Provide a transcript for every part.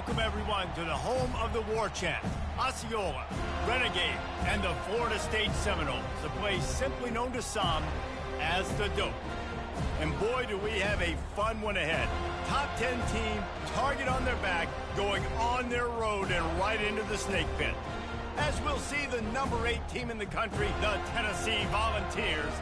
Welcome, everyone, to the home of the War Chant, Osceola, Renegade, and the Florida State Seminoles, a place simply known to some as the Dope. And boy, do we have a fun one ahead. Top 10 team, target on their back, going on their road and right into the snake pit. As we'll see the number 8 team in the country, the Tennessee Volunteers,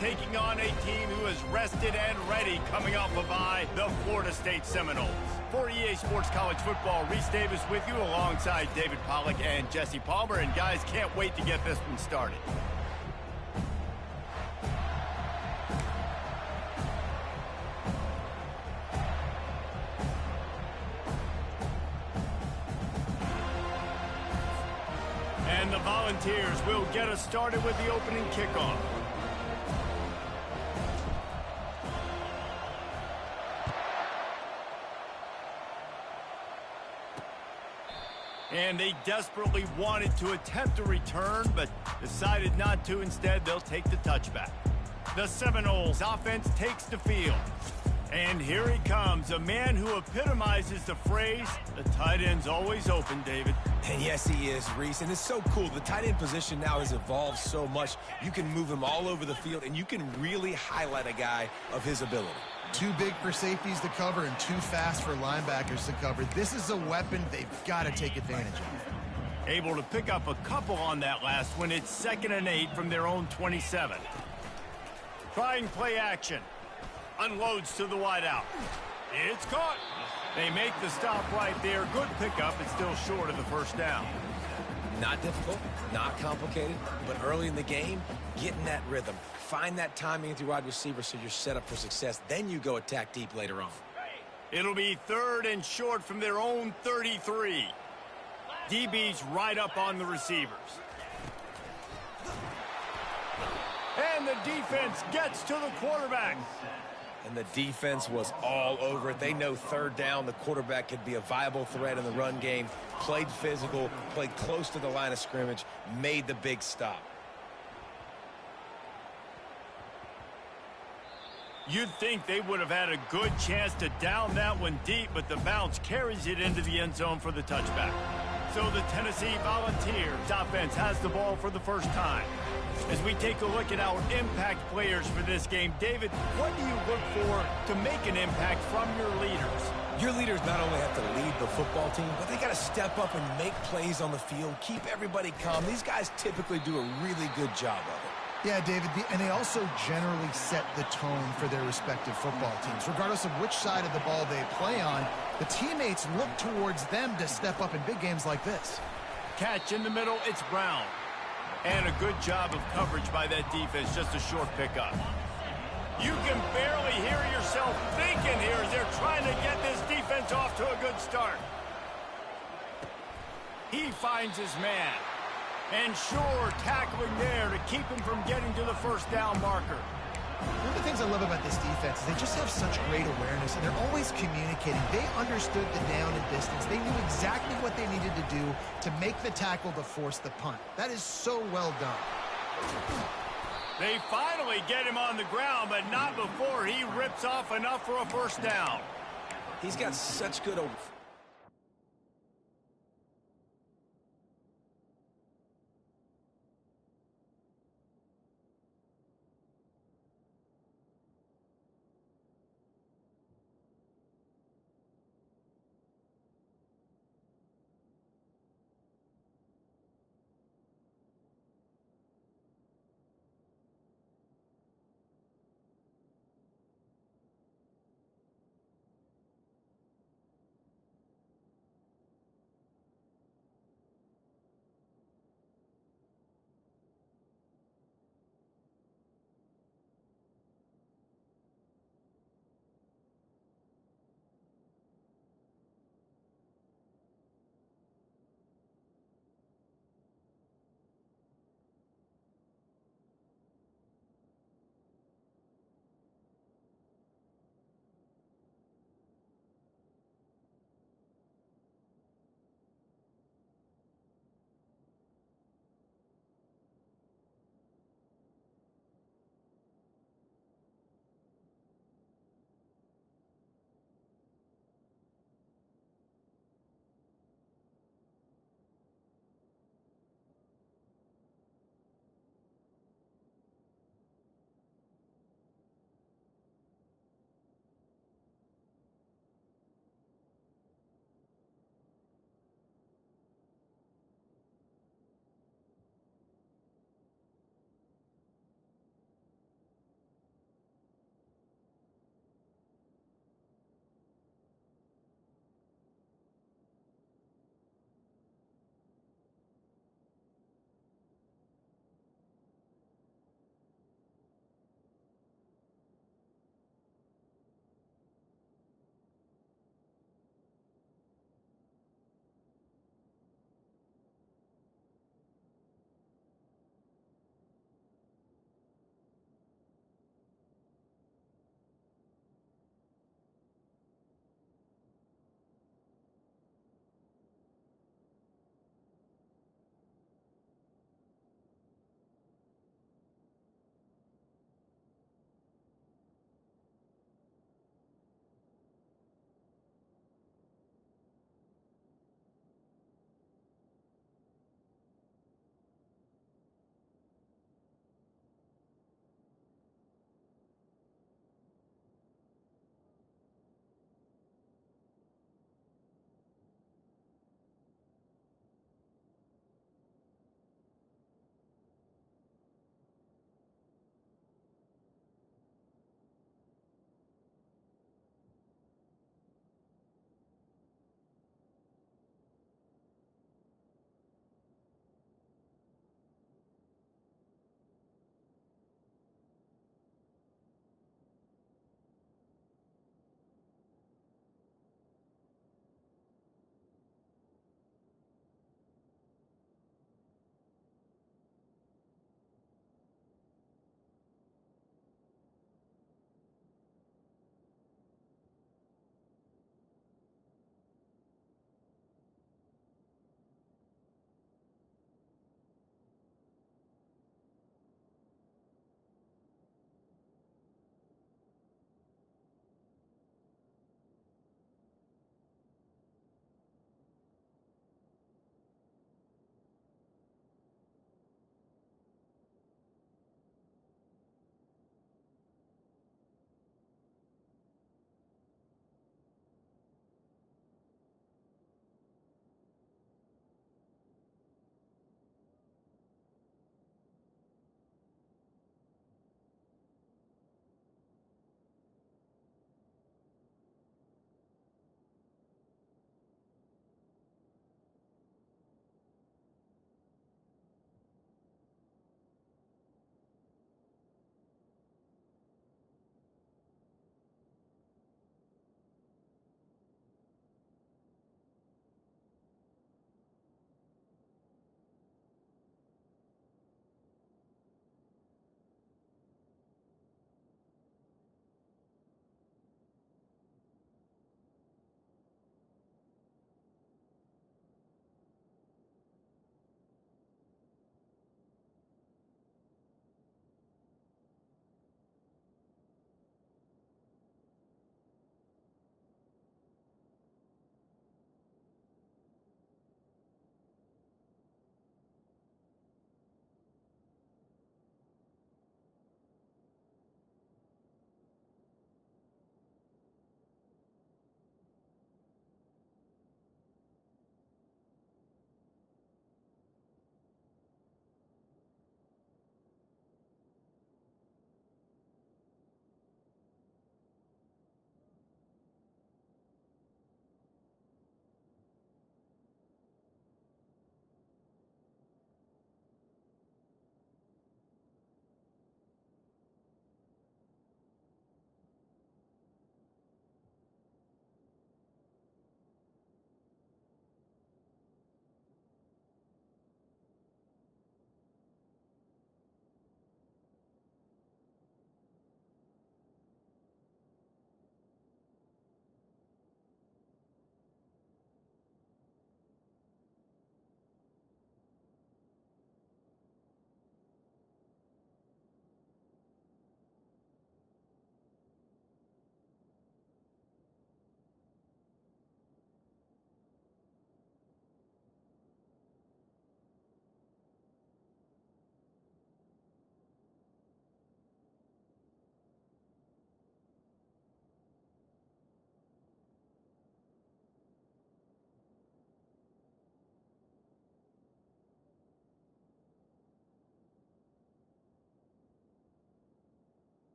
taking on a team who is rested and ready coming off a bye, the Florida State Seminoles. For EA Sports College Football, Reese Davis with you alongside David Pollack and Jesse Palmer. And guys, can't wait to get this one started. And the Volunteers will get us started with the opening kickoff. And they desperately wanted to attempt a return, but decided not to. Instead, they'll take the touchback. The Seminoles offense takes the field. And here he comes, a man who epitomizes the phrase, the tight end's always open, David. And yes, he is, Reese. And it's so cool. The tight end position now has evolved so much. You can move him all over the field, and you can really highlight a guy of his ability. Too big for safeties to cover and too fast for linebackers to cover. This is a weapon they've got to take advantage of. Able to pick up a couple on that last one. It's 2nd and 8 from their own 27. Trying play action. Unloads to the wideout. It's caught. They make the stop right there. Good pickup. It's still short of the first down. Not difficult, not complicated, but early in the game, get in that rhythm. Find that timing with your wide receiver so you're set up for success. Then you go attack deep later on. It'll be 3rd and short from their own 33. DB's right up on the receivers. And the defense gets to the quarterback. And the defense was all over it. They know 3rd down, the quarterback could be a viable threat in the run game. Played physical, played close to the line of scrimmage, made the big stop. You'd think they would have had a good chance to down that one deep, but the bounce carries it into the end zone for the touchback. So the Tennessee Volunteers offense has the ball for the first time. As we take a look at our impact players for this game, David, what do you look for to make an impact from your leaders? Your leaders not only have to lead the football team, but they got to step up and make plays on the field, keep everybody calm. These guys typically do a really good job of it. Yeah, David, and they also generally set the tone for their respective football teams. Regardless of which side of the ball they play on, the teammates look towards them to step up in big games like this. Catch in the middle, it's Brown. And a good job of coverage by that defense, just a short pickup. You can barely hear yourself thinking here as they're trying to get this defense off to a good start. He finds his man. And sure, tackling there to keep him from getting to the first down marker. One of the things I love about this defense is they just have such great awareness, and they're always communicating. They understood the down and distance. They knew exactly what they needed to do to make the tackle to force the punt. That is so well done. They finally get him on the ground, but not before he rips off enough for a first down. He's got such good...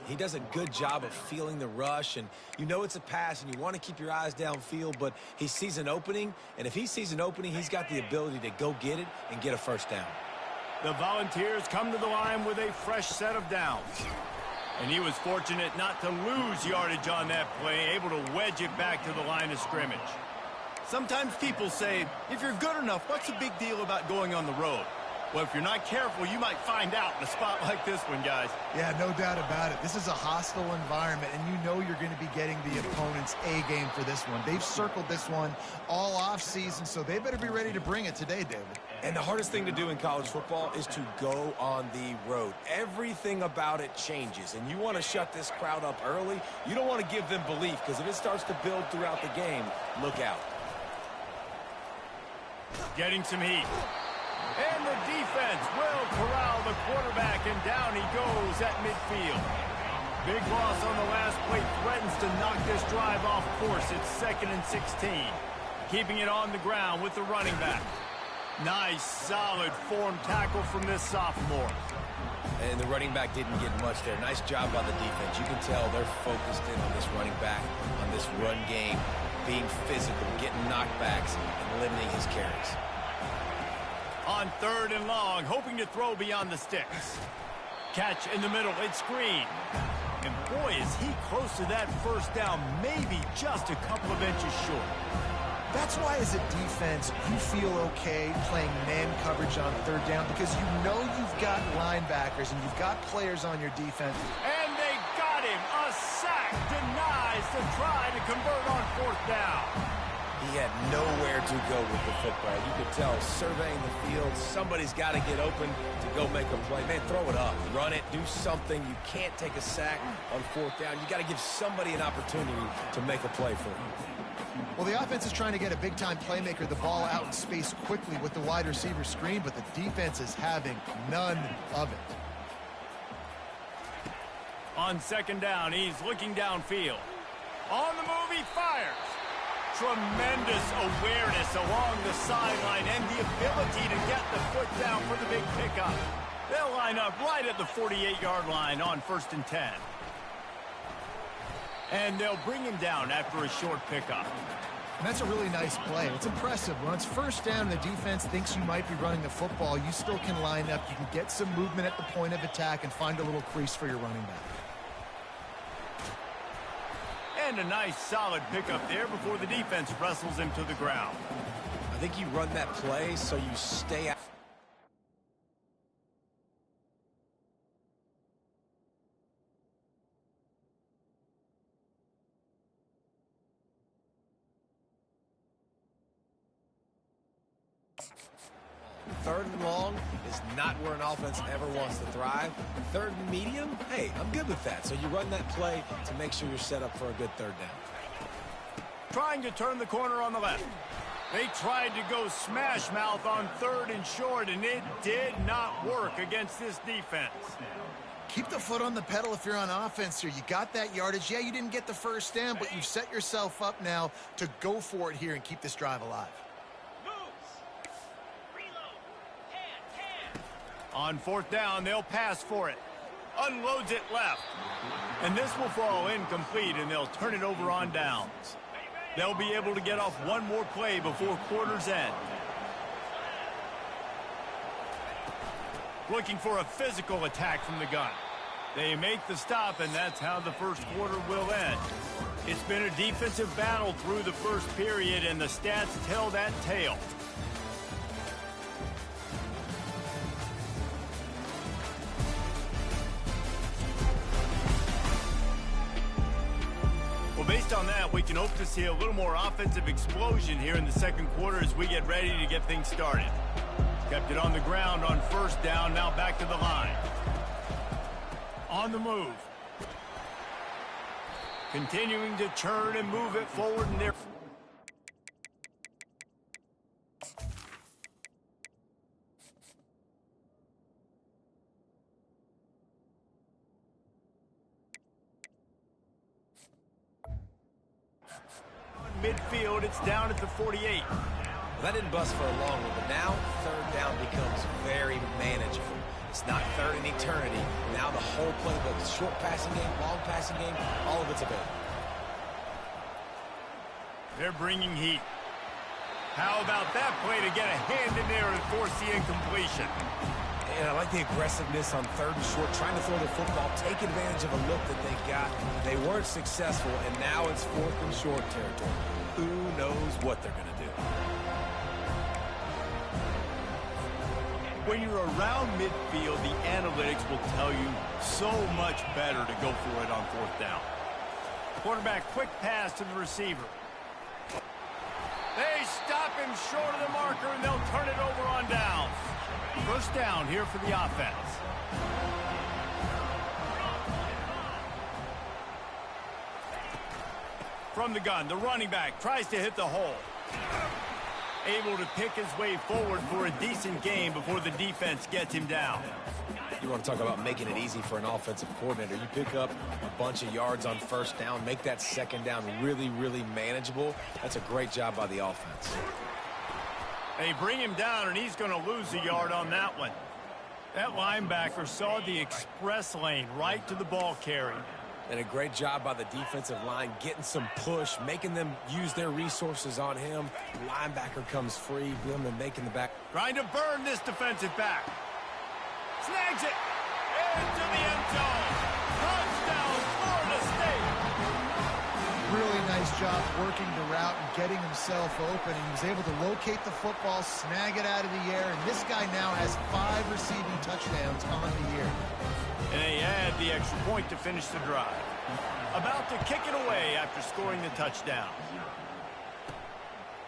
He does a good job of feeling the rush, and you know it's a pass, and you want to keep your eyes downfield, but he sees an opening, and if he sees an opening, he's got the ability to go get it and get a first down. The Volunteers come to the line with a fresh set of downs. And he was fortunate not to lose yardage on that play, able to wedge it back to the line of scrimmage. Sometimes people say, if you're good enough, what's the big deal about going on the road? Well, if you're not careful, you might find out in a spot like this one, guys. Yeah, no doubt about it. This is a hostile environment, and you know you're going to be getting the opponent's A game for this one. They've circled this one all offseason, so they better be ready to bring it today, David. And the hardest thing to do in college football is to go on the road. Everything about it changes, and you want to shut this crowd up early. You don't want to give them belief, because if it starts to build throughout the game, look out. Getting some heat. And the defense will corral the quarterback, and down he goes at midfield. Big loss on the last play threatens to knock this drive off course. It's 2nd and 16. Keeping it on the ground with the running back. Nice, solid form tackle from this sophomore. And the running back didn't get much there. Nice job by the defense. You can tell they're focused in on this running back, on this run game, being physical, getting knockbacks, and limiting his carries. On 3rd and long, hoping to throw beyond the sticks. Catch in the middle, it's Green. And boy, is he close to that first down, maybe just a couple of inches short. That's why, as a defense, you feel okay playing man coverage on 3rd down, because you know you've got linebackers and you've got players on your defense. And they got him. A sack denies to try to convert on 4th down. He had nowhere to go with the football. You could tell, surveying the field, somebody's got to get open to go make a play. Man, throw it up, run it, do something. You can't take a sack on 4th down. You got to give somebody an opportunity to make a play for him. Well, the offense is trying to get a big-time playmaker the ball out in space quickly with the wide receiver screen, but the defense is having none of it. On 2nd down, he's looking downfield. On the move, he fires. Tremendous awareness along the sideline and the ability to get the foot down for the big pickup. They'll line up right at the 48-yard line on 1st and 10. And they'll bring him down after a short pickup. And that's a really nice play. It's impressive. When it's 1st down and the defense thinks you might be running the football, you still can line up. You can get some movement at the point of attack and find a little crease for your running back. And a nice solid pickup there before the defense wrestles him to the ground. I think you run that play so you stay out. Third and long is not where an offense ever wants to thrive. 3rd and medium, hey, I'm good with that. So you run that play to make sure you're set up for a good 3rd down. Trying to turn the corner on the left. They tried to go smash mouth on 3rd and short, and it did not work against this defense. Keep the foot on the pedal if you're on offense here. You got that yardage. Yeah, you didn't get the first down, but you've set yourself up now to go for it here and keep this drive alive. On 4th down, they'll pass for it. Unloads it left. And this will fall incomplete, and they'll turn it over on downs. They'll be able to get off one more play before quarter's end. Looking for a physical attack from the gun. They make the stop, and that's how the first quarter will end. It's been a defensive battle through the first period, and the stats tell that tale. Based on that, we can hope to see a little more offensive explosion here in the 2nd quarter as we get ready to get things started. Kept it on the ground on 1st down, now back to the line. On the move. Continuing to turn and move it forward in their... Midfield, it's down at the 48. Well, that didn't bust for a long one, but now 3rd down becomes very manageable. It's not third in eternity. Now the whole playbook, short passing game, long passing game, all of it's available. They're bringing heat. How about that play to get a hand in there and force the incompletion? And I like the aggressiveness on third and short, trying to throw the football, take advantage of a look that they got. They weren't successful, and now it's fourth and short territory. Who knows what they're going to do? When you're around midfield, the analytics will tell you so much better to go for it on fourth down. Quarterback, quick pass to the receiver. They stop him short of the marker, and they'll turn it over on downs. First down here for the offense. From the gun, the running back tries to hit the hole. Able to pick his way forward for a decent game before the defense gets him down. You want to talk about making it easy for an offensive coordinator. You pick up a bunch of yards on first down, make that second down really, really manageable. That's a great job by the offense. They bring him down, and he's going to lose a yard on that one. That linebacker saw the express lane right to the ball carrier. And a great job by the defensive line, getting some push, making them use their resources on him. Linebacker comes free, boom, and making the back. Trying to burn this defensive back. Snags it into the end zone. Touchdown, Florida State. Really nice job working the route and getting himself open. And he was able to locate the football, snag it out of the air. And this guy now has 5 receiving touchdowns on the year. And they add the extra point to finish the drive. About to kick it away after scoring the touchdown.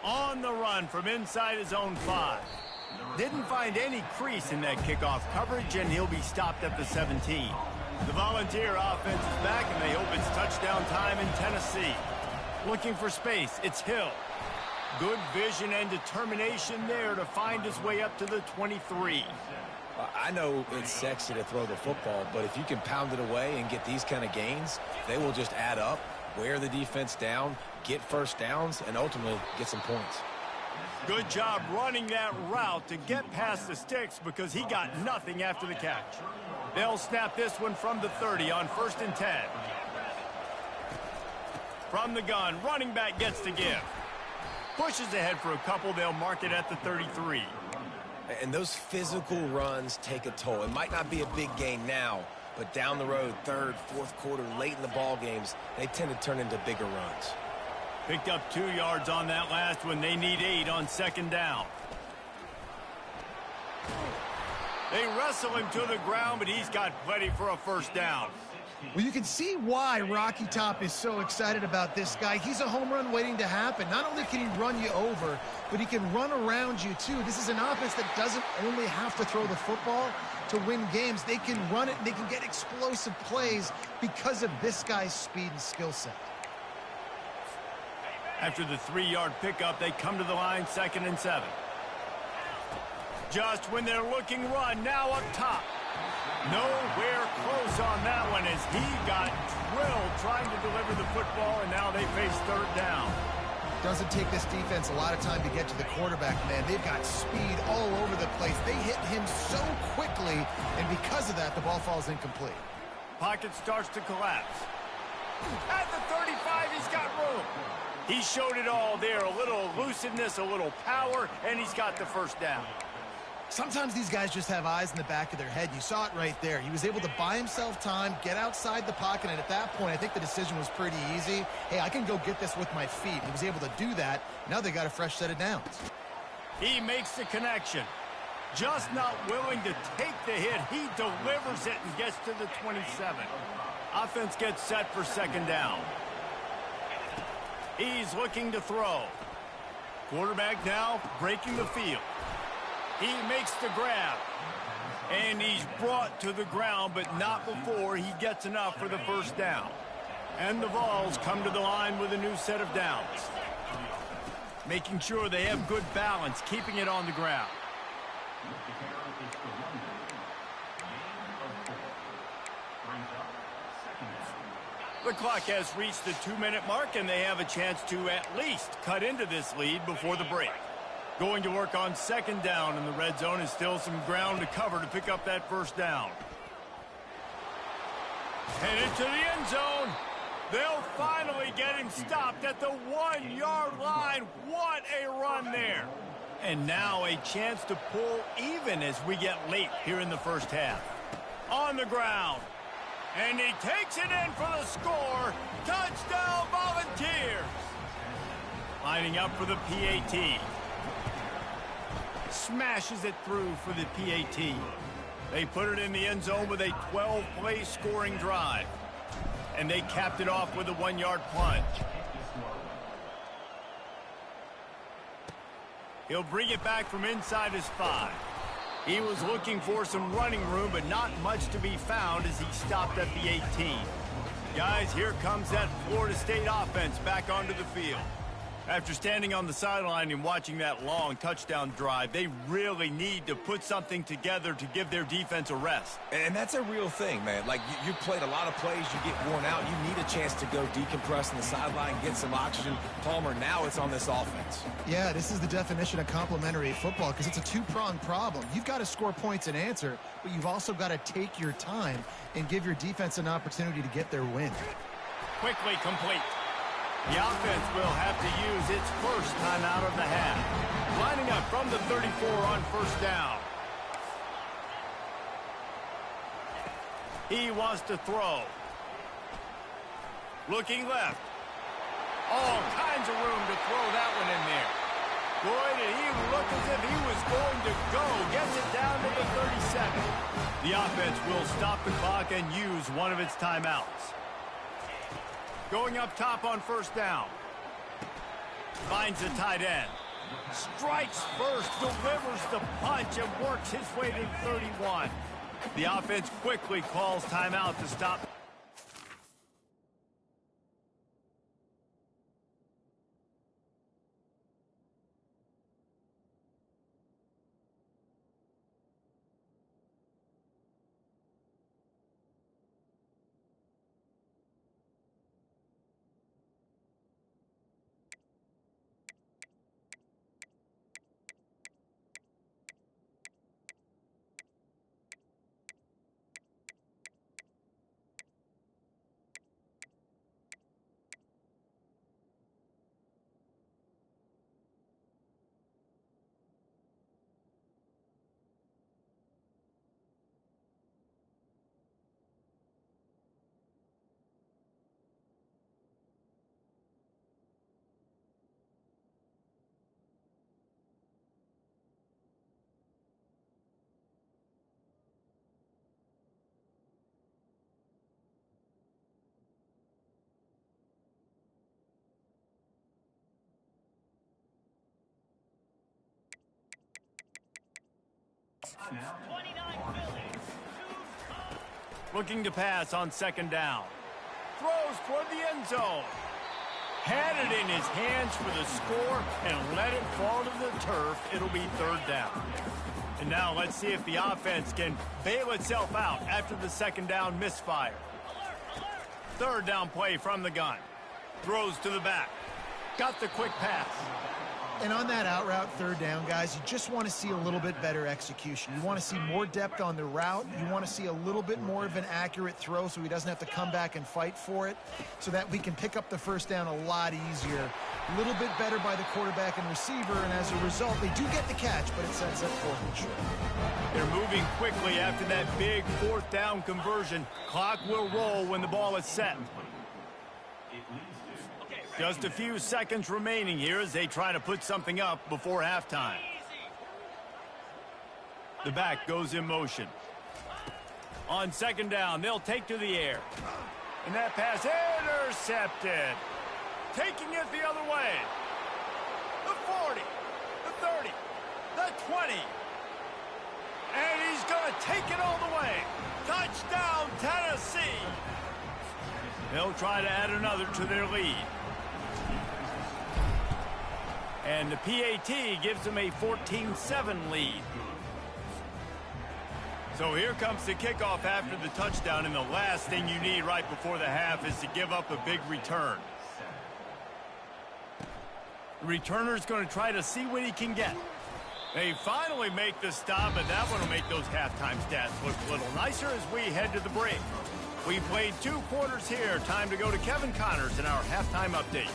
On the run from inside his own 5. Didn't find any crease in that kickoff coverage, and he'll be stopped at the 17. The Volunteer offense is back, and they hope it's touchdown time in Tennessee. Looking for space, it's Hill. Good vision and determination there to find his way up to the 23. I know it's sexy to throw the football, but if you can pound it away and get these kind of gains, they will just add up, wear the defense down, get first downs, and ultimately get some points. Good job running that route to get past the sticks because he got nothing after the catch. They'll snap this one from the 30 on 1st and 10. From the gun, running back gets the give. Pushes ahead for a couple, they'll mark it at the 33. And those physical runs take a toll. It might not be a big gain now, but down the road, third, fourth quarter, late in the ball games, they tend to turn into bigger runs. Picked up 2 yards on that last one. They need 8 on 2nd down. They wrestle him to the ground, but he's got plenty for a first down. Well, you can see why Rocky Top is so excited about this guy. He's a home run waiting to happen. Not only can he run you over, but he can run around you, too. This is an offense that doesn't only have to throw the football to win games. They can run it, and they can get explosive plays because of this guy's speed and skill set. After the 3-yard pickup, they come to the line, 2nd and 7. Just when they're looking run, now up top. Nowhere close on that one as he got drilled trying to deliver the football, and now they face 3rd down. Doesn't take this defense a lot of time to get to the quarterback, man. They've got speed all over the place. They hit him so quickly, and because of that, the ball falls incomplete. Pocket starts to collapse. At the 35, he's got room. He showed it all there, a little elusiveness, a little power, and he's got the first down. Sometimes these guys just have eyes in the back of their head. You saw it right there. He was able to buy himself time, get outside the pocket, and at that point, I think the decision was pretty easy. Hey, I can go get this with my feet. He was able to do that. Now they got a fresh set of downs. He makes the connection. Just not willing to take the hit. He delivers it and gets to the 27. Offense gets set for 2nd down. He's looking to throw. Quarterback now breaking the field. He makes the grab. And he's brought to the ground, but not before he gets enough for the first down. And the Vols come to the line with a new set of downs. Making sure they have good balance, keeping it on the ground. The clock has reached the 2-minute mark, and they have a chance to at least cut into this lead before the break. Going to work on second down in the red zone, and still some ground to cover to pick up that first down. Headed to the end zone. They'll finally get him stopped at the 1-yard line. What a run there. And now a chance to pull even as we get late here in the first half. On the ground. And he takes it in for the score. Touchdown Volunteers. Lining up for the PAT. Smashes it through for the PAT. They put it in the end zone with a 12-play scoring drive. And they capped it off with a 1-yard plunge. He'll bring it back from inside his 5. He was looking for some running room, but not much to be found as he stopped at the 18. Guys, here comes that Florida State offense back onto the field. After standing on the sideline and watching that long touchdown drive, they really need to put something together to give their defense a rest. And that's a real thing, man. Like, you played a lot of plays, you get worn out, you need a chance to go decompress on the sideline, get some oxygen. Palmer, now it's on this offense. Yeah, this is the definition of complementary football because it's a two-pronged problem. You've got to score points and answer, but you've also got to take your time and give your defense an opportunity to get their win. Quickly complete. The offense will have to use its first timeout of the half. Lining up from the 34 on first down. He wants to throw. Looking left. All kinds of room to throw that one in there. Boy, did he look as if he was going to go. Gets it down to the 37. The offense will stop the clock and use one of its timeouts. Going up top on first down. Finds the tight end. Strikes first, delivers the punch, and works his way to the 31. The offense quickly calls timeout to stop. Looking to pass on second down. Throws toward the end zone. Had it in his hands for the score and let it fall to the turf. It'll be third down. And now let's see if the offense can bail itself out after the second down misfire. Third down play from the gun. Throws to the back. Got the quick pass. And on that out route third down, guys, you just want to see a little bit better execution. You want to see more depth on the route. You want to see a little bit more of an accurate throw so he doesn't have to come back and fight for it, so that we can pick up the first down a lot easier. A little bit better by the quarterback and receiver, and as a result, they do get the catch, but it sets up fourth and short. They're moving quickly after that big fourth down conversion. Clock will roll when the ball is set. Just a few seconds remaining here as they try to put something up before halftime. The back goes in motion. On second down, they'll take to the air. And that pass intercepted. Taking it the other way. The 40, the 30, the 20. And he's going to take it all the way. Touchdown, Tennessee. They'll try to add another to their lead. And the PAT gives them a 14-7 lead. So here comes the kickoff after the touchdown, and the last thing you need right before the half is to give up a big return. The returner's going to try to see what he can get. They finally make the stop, but that one will make those halftime stats look a little nicer as we head to the break. We played 2 quarters here. Time to go to Kevin Connors in our halftime update.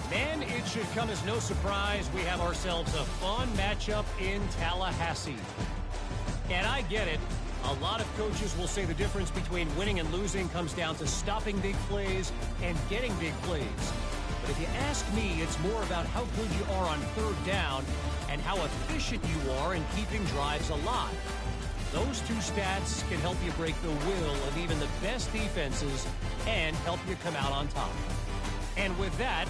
Man, it should come as no surprise we have ourselves a fun matchup in Tallahassee. And I get it. A lot of coaches will say the difference between winning and losing comes down to stopping big plays and getting big plays. But if you ask me, it's more about how good you are on 3rd down and how efficient you are in keeping drives alive. Those 2 stats can help you break the will of even the best defenses and help you come out on top. And with that,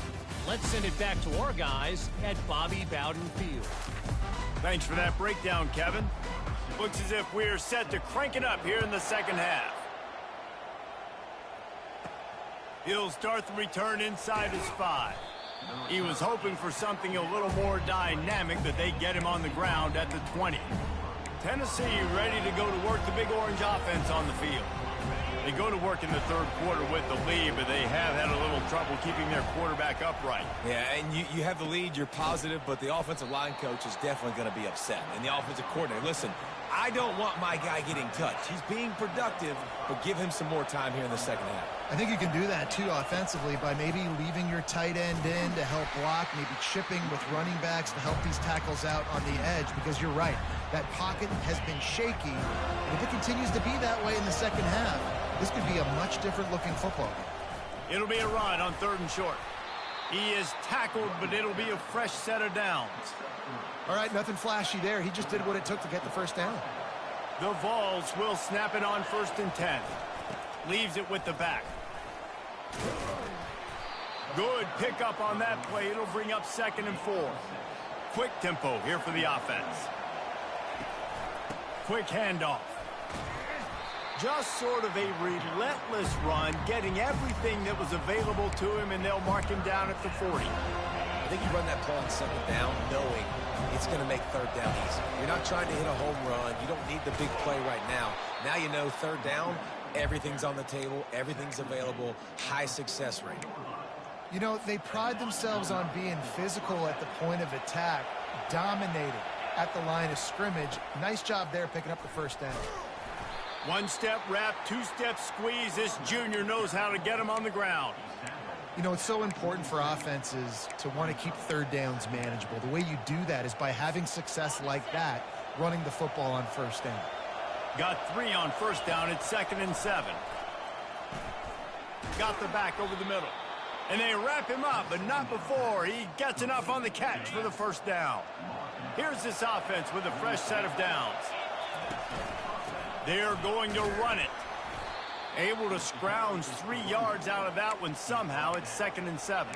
let's send it back to our guys at Bobby Bowden Field. Thanks for that breakdown, Kevin. Looks as if we're set to crank it up here in the second half. He'll start the return inside his 5. He was hoping for something a little more dynamic, but they get him on the ground at the 20. Tennessee ready to go to work the Big Orange offense on the field. They go to work in the 3rd quarter with the lead, but they have had a little trouble keeping their quarterback upright. Yeah, and you have the lead, you're positive, but the offensive line coach is definitely going to be upset. And the offensive coordinator, listen, I don't want my guy getting touched. He's being productive, but give him some more time here in the second half. I think you can do that, too, offensively, by maybe leaving your tight end in to help block, maybe chipping with running backs to help these tackles out on the edge, because you're right. That pocket has been shaky, and if it continues to be that way in the second half, this could be a much different-looking football game. It'll be a run on 3rd and short. He is tackled, but it'll be a fresh set of downs. All right, nothing flashy there. He just did what it took to get the first down. The Vols will snap it on 1st and 10. Leaves it with the back. Good pickup on that play. It'll bring up 2nd and 4. Quick tempo here for the offense. Quick handoff. Just sort of a relentless run, getting everything that was available to him, and they'll mark him down at the 40. I think you run that play on 2nd down knowing it's going to make 3rd down easy. You're not trying to hit a home run. You don't need the big play right now. Now you know 3rd down, everything's on the table, everything's available, high success rate. You know, they pride themselves on being physical at the point of attack, dominating at the line of scrimmage. Nice job there picking up the first down. 1-step wrap, 2-step squeeze. This junior knows how to get him on the ground. You know, it's so important for offenses to want to keep 3rd downs manageable. The way you do that is by having success like that, running the football on 1st down. Got 3 on 1st down. It's 2nd and 7. Got the back over the middle. And they wrap him up, but not before he gets enough on the catch for the first down. Here's this offense with a fresh set of downs. They're going to run it. Able to scrounge 3 yards out of that one somehow. It's 2nd and 7.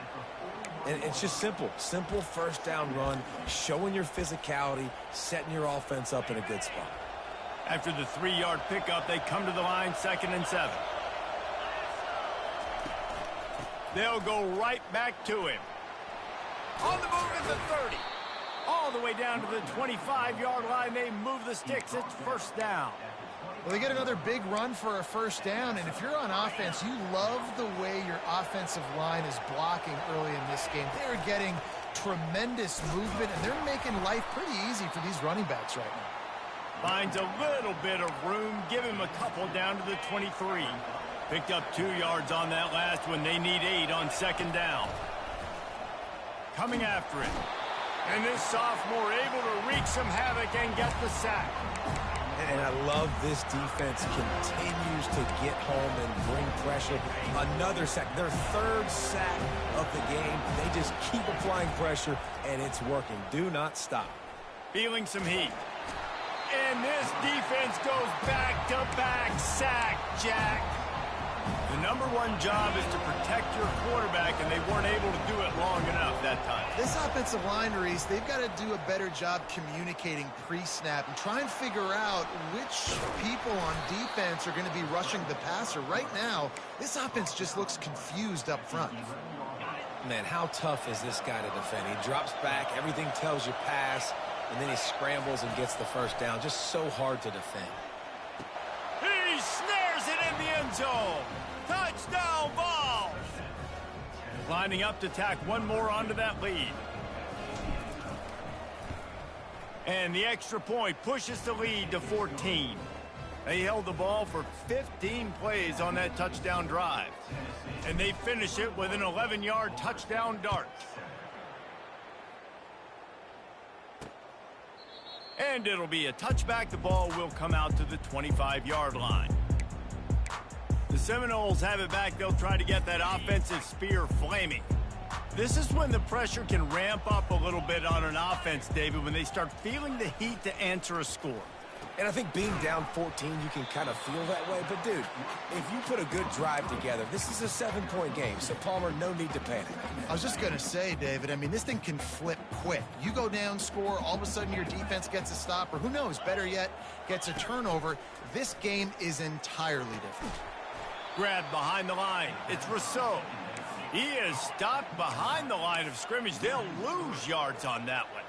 And it's just simple. Simple first down run, showing your physicality, setting your offense up in a good spot. After the 3-yard pickup, they come to the line, 2nd and 7. They'll go right back to him. On the move at the 30. All the way down to the 25-yard line. They move the sticks. It's first down. Well, they get another big run for a first down, and if you're on offense, you love the way your offensive line is blocking early in this game. They're getting tremendous movement, and they're making life pretty easy for these running backs right now. Finds a little bit of room. Give him a couple down to the 23. Picked up 2 yards on that last one. They need 8 on 2nd down. Coming after it. And this sophomore able to wreak some havoc and get the sack. And I love this defense continues to get home and bring pressure. Another sack, their 3rd sack of the game. They just keep applying pressure, and it's working. Do not stop. Feeling some heat. And this defense goes back-to-back sack, Jack. The number 1 job is to protect your quarterback, and they weren't able to do it long enough that time. This offensive line, Reese, they've got to do a better job communicating pre-snap and try and figure out which people on defense are going to be rushing the passer. Right now, this offense just looks confused up front. Man, how tough is this guy to defend? He drops back, everything tells you pass, and then he scrambles and gets the first down. Just so hard to defend. He snares it in the end zone. Touchdown, Vols! Lining up to tack one more onto that lead. And the extra point pushes the lead to 14. They held the ball for 15 plays on that touchdown drive. And they finish it with an 11-yard touchdown dart. And it'll be a touchback. The ball will come out to the 25-yard line. The Seminoles have it back. They'll try to get that offensive spear flaming. This is when the pressure can ramp up a little bit on an offense, David, when they start feeling the heat to answer a score. And I think being down 14, you can kind of feel that way. But, dude, if you put a good drive together, this is a 7-point game. So, Palmer, no need to panic. I was just going to say, David, I mean, this thing can flip quick. You go down, score, all of a sudden your defense gets a stop, or who knows, better yet, gets a turnover. This game is entirely different. Grabbed behind the line. It's Rousseau. He is stopped behind the line of scrimmage. They'll lose yards on that one.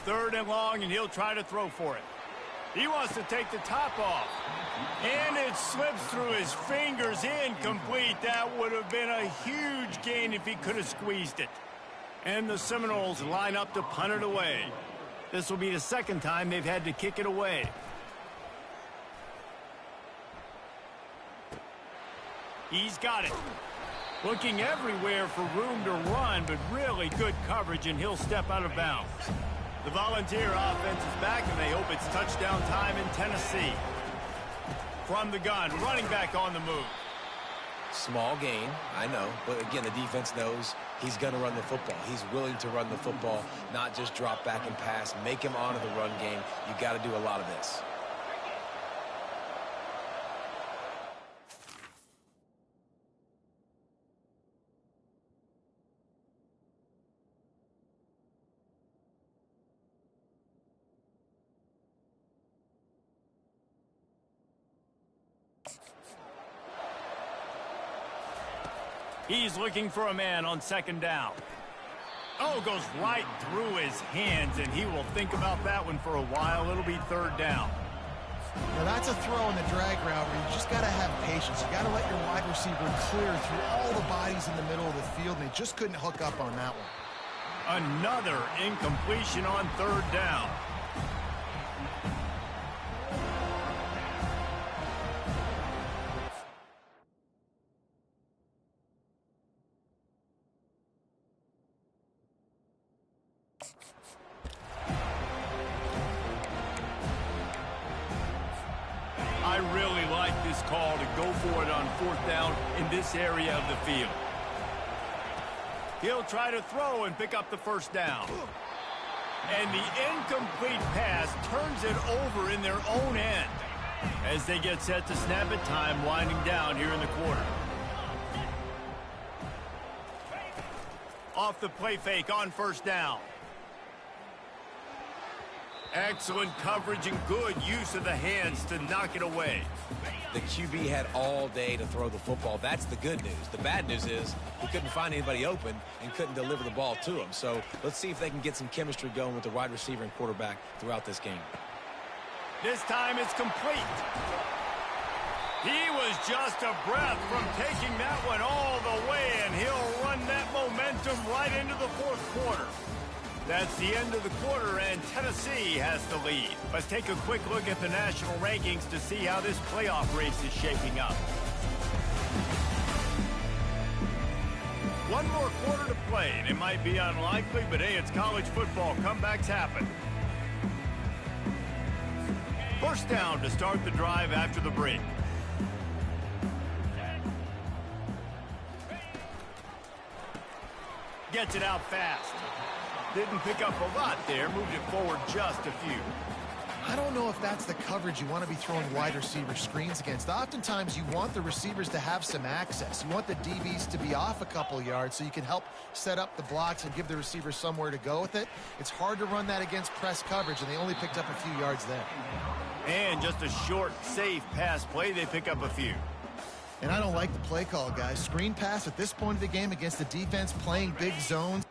Third and long, and he'll try to throw for it. He wants to take the top off. And it slips through his fingers, incomplete. That would have been a huge gain if he could have squeezed it. And the Seminoles line up to punt it away. This will be the second time they've had to kick it away. He's got it. Looking everywhere for room to run, but really good coverage, and he'll step out of bounds. The Volunteer offense is back, and they hope it's touchdown time in Tennessee. From the gun, running back on the move. Small gain, I know, but again, the defense knows he's going to run the football. He's willing to run the football, not just drop back and pass, make him honor the run game. You got to do a lot of this. He's looking for a man on second down. Oh, goes right through his hands, and he will think about that one for a while. It'll be third down. Now, that's a throw in the drag route where you just got to have patience. You got to let your wide receiver clear through all the bodies in the middle of the field, and he just couldn't hook up on that one. Another incompletion on third down. I really like this call to go for it on fourth down in this area of the field. He'll try to throw and pick up the first down. And the incomplete pass turns it over in their own end as they get set to snap it, time winding down here in the quarter. Off the play fake on first down. Excellent coverage and good use of the hands to knock it away. The QB had all day to throw the football. That's the good news. The bad news is he couldn't find anybody open and couldn't deliver the ball to him. So let's see if they can get some chemistry going with the wide receiver and quarterback throughout this game. This time it's complete. He was just a breath from taking that one all the way, and he'll run that momentum right into the fourth quarter. That's the end of the quarter, and Tennessee has the lead. Let's take a quick look at the national rankings to see how this playoff race is shaping up. One more quarter to play, and it might be unlikely, but hey, it's college football. Comebacks happen. First down to start the drive after the break. Gets it out fast. Didn't pick up a lot there, moved it forward just a few. I don't know if that's the coverage you want to be throwing wide receiver screens against. Oftentimes, you want the receivers to have some access. You want the DBs to be off a couple yards so you can help set up the blocks and give the receivers somewhere to go with it. It's hard to run that against press coverage, and they only picked up a few yards there. And just a short, safe pass play, they pick up a few. And I don't like the play call, guys. Screen pass at this point of the game against the defense playing big zones.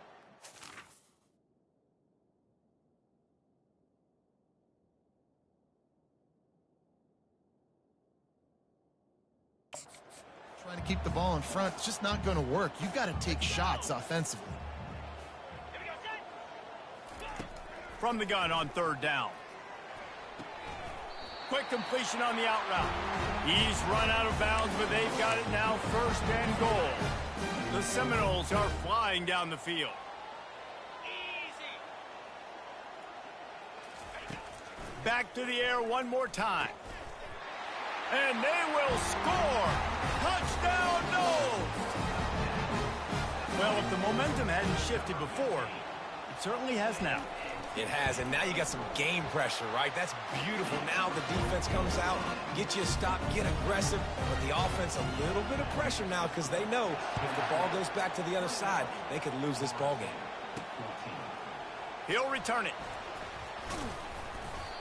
Trying to keep the ball in front, it's just not going to work. You've got to take shots offensively. From the gun on third down. Quick completion on the out route. He's run out of bounds, but they've got it now, first and goal. The Seminoles are flying down the field. Back to the air one more time. And they will score. Touchdown, Noles! Well, if the momentum hadn't shifted before, it certainly has now. It has, and now you got some game pressure, right? That's beautiful. Now the defense comes out, get you a stop, get aggressive, but the offense a little bit of pressure now because they know if the ball goes back to the other side, they could lose this ball game. He'll return it.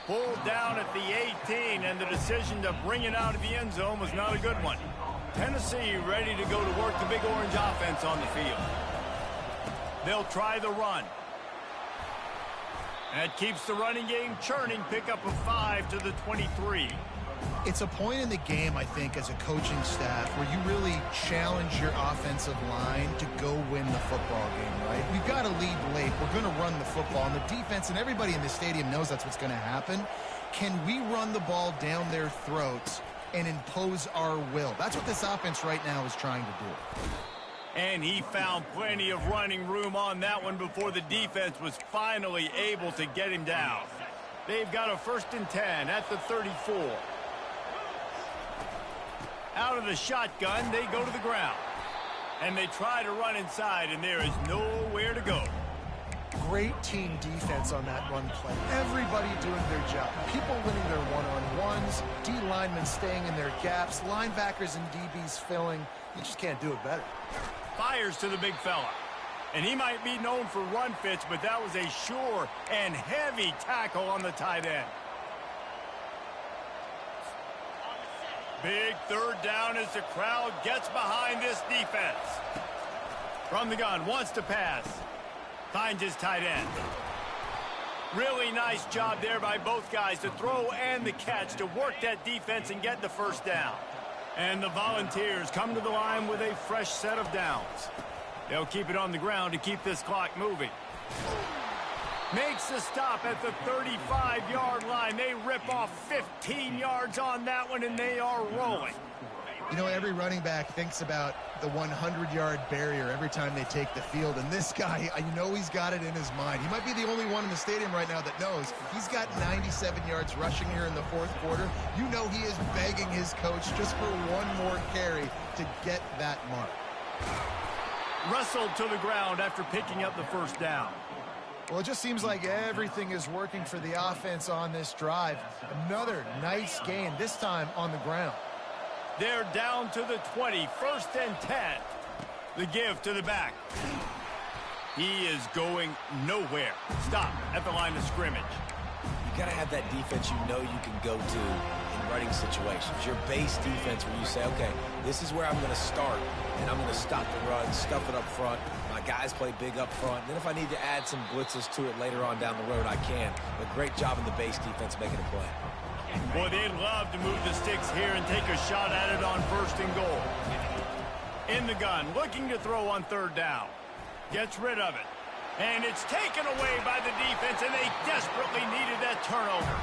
Pulled down at the 18, and the decision to bring it out of the end zone was not a good one. Tennessee ready to go to work the Big Orange offense on the field. They'll try the run. That keeps the running game churning. Pickup of 5 to the 23. It's a point in the game, I think, as a coaching staff where you really challenge your offensive line to go win the football game, right? We've got to lead late. We're going to run the football, and the defense and everybody in the stadium knows that's what's going to happen. Can we run the ball down their throats and impose our will? That's what this offense right now is trying to do. And he found plenty of running room on that one before the defense was finally able to get him down. They've got a 1st and 10 at the 34. Out of the shotgun, they go to the ground. And they try to run inside, and there is nowhere to go. Great team defense on that run play. Everybody doing their job. People winning their one-on-ones, D linemen staying in their gaps, linebackers and DBs filling. You just can't do it better. Fires to the big fella. And he might be known for run fits, but that was a sure and heavy tackle on the tight end. Big 3rd down as the crowd gets behind this defense. From the gun, wants to pass. Finds his tight end. Really nice job there by both guys to throw and the catch to work that defense and get the 1st down. And the Volunteers come to the line with a fresh set of downs. They'll keep it on the ground to keep this clock moving. Makes a stop at the 35-yard line. They rip off 15 yards on that one, and they are rolling. You know, every running back thinks about the 100-yard barrier every time they take the field, and this guy, you know he's got it in his mind. He might be the only one in the stadium right now that knows he's got 97 yards rushing here in the 4th quarter. You know he is begging his coach just for one more carry to get that mark. Wrestled to the ground after picking up the 1st down. Well, it just seems like everything is working for the offense on this drive. Another nice gain, this time on the ground. They're down to the 20, 1st and 10. The give to the back. He is going nowhere. Stop at the line of scrimmage. You got to have that defense you know you can go to in running situations. Your base defense where you say, okay, this is where I'm going to start, and I'm going to stop the run, stuff it up front. My guys play big up front. Then if I need to add some blitzes to it later on down the road, I can. But great job in the base defense making a play. Boy, they'd love to move the sticks here and take a shot at it on 1st and goal. In the gun, looking to throw on 3rd down. Gets rid of it. And it's taken away by the defense, and they desperately needed that turnover.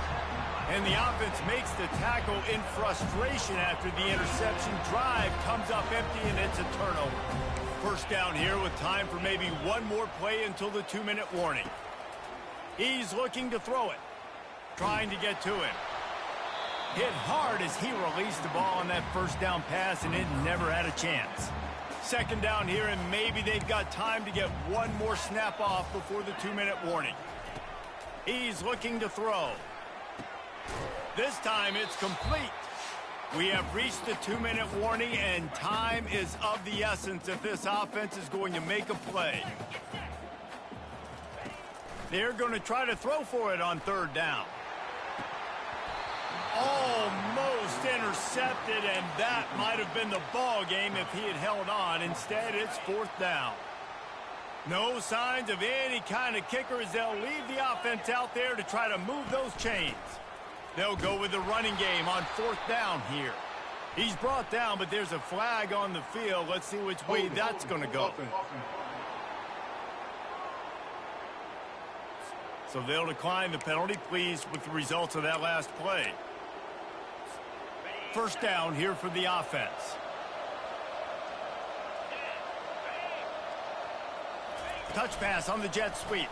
And the offense makes the tackle in frustration after the interception. Drive comes up empty, and it's a turnover. 1st down here with time for maybe one more play until the 2-minute warning. He's looking to throw it. Trying to get to him. Hit hard as he released the ball on that 1st down pass, and it never had a chance. 2nd down here, and maybe they've got time to get one more snap off before the 2-minute warning. He's looking to throw. This time it's complete. We have reached the 2-minute warning, and time is of the essence if this offense is going to make a play. They're going to try to throw for it on 3rd down. Almost intercepted, and that might have been the ball game if he had held on. Instead, it's 4th down. No signs of any kind of kicker as they'll leave the offense out there to try to move those chains. They'll go with the running game on 4th down here. He's brought down, but there's a flag on the field. Let's see which way that's going to go. So they'll decline the penalty, pleased with the results of that last play. First down here for the offense. Touch pass on the jet sweep.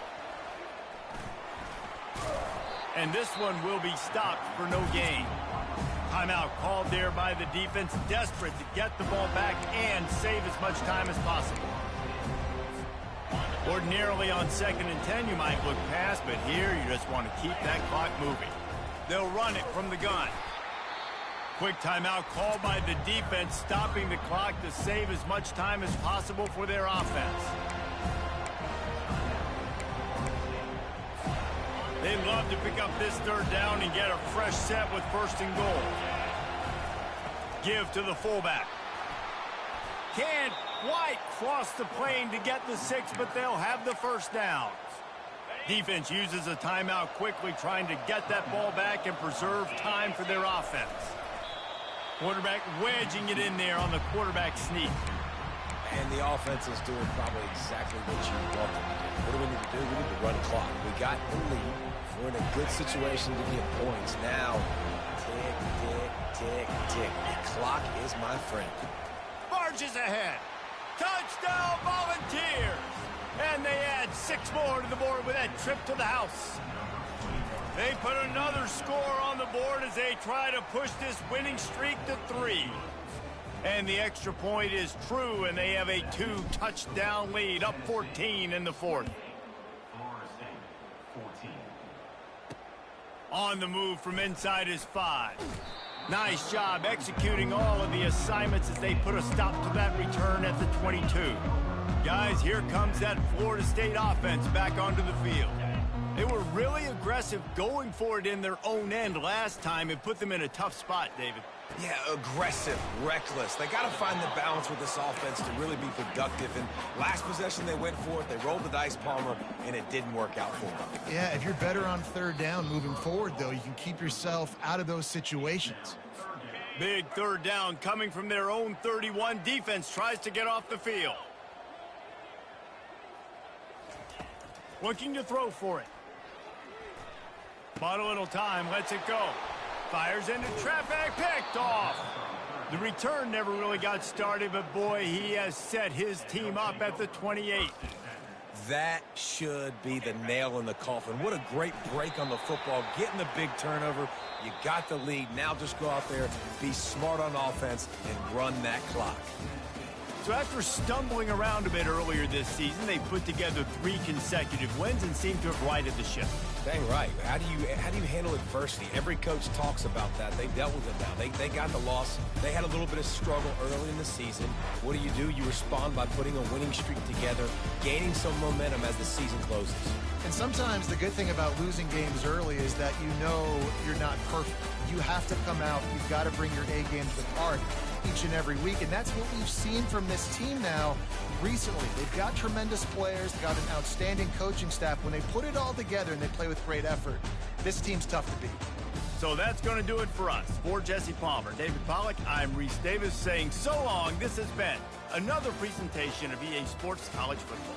And this one will be stopped for no gain. Timeout called there by the defense, desperate to get the ball back and save as much time as possible. Ordinarily on 2nd and 10, you might look past, but here you just want to keep that clock moving. They'll run it from the gun. Quick timeout called by the defense, stopping the clock to save as much time as possible for their offense. They'd love to pick up this 3rd down and get a fresh set with 1st and goal. Give to the fullback. Can't quite cross the plane to get the 6, but they'll have the 1st down. Defense uses a timeout quickly, trying to get that ball back and preserve time for their offense. Quarterback wedging it in there on the quarterback sneak. And the offense is doing probably exactly what you want them to do. What do we need to do? We need to run clock. We got the lead. We're in a good situation to get points. Now, tick, tick, tick, tick. The clock is my friend. Barges ahead. Touchdown Volunteers. And they add 6 more to the board with that trip to the house. They put another score on the board as they try to push this winning streak to 3. And the extra point is true, and they have a 2-touchdown lead, up 14 in the 4th. On the move from inside is 5. Nice job executing all of the assignments as they put a stop to that return at the 22. Guys, here comes that Florida State offense back onto the field. They were really aggressive going for it in their own end last time. It put them in a tough spot, David. Yeah, aggressive, reckless. They got to find the balance with this offense to really be productive. And last possession they went for it, they rolled the dice, Palmer, and it didn't work out for them. Yeah, if you're better on 3rd down moving forward, though, you can keep yourself out of those situations. Big 3rd down coming from their own 31. Defense tries to get off the field. Looking to throw for it. Bought a little time, lets it go. Fires into traffic, picked off. The return never really got started, but boy, he has set his team up at the 28. That should be the nail in the coffin. What a great break on the football, getting the big turnover. You got the lead. Now just go out there, be smart on offense, and run that clock. So after stumbling around a bit earlier this season, they put together 3 consecutive wins and seem to have righted the ship. Dang right. How do you handle adversity? Every coach talks about that. They dealt with it now. They got the loss. They had a little bit of struggle early in the season. What do? You respond by putting a winning streak together, gaining some momentum as the season closes. And sometimes the good thing about losing games early is that you know you're not perfect. You have to come out. You've got to bring your A game to the park each and every week, and that's what we've seen from this team now recently. They've got tremendous players, got an outstanding coaching staff. When they put it all together and they play with great effort, this team's tough to beat. So that's going to do it for us. For Jesse Palmer, David Pollack, I'm Reese Davis saying so long. This has been another presentation of EA Sports College Football.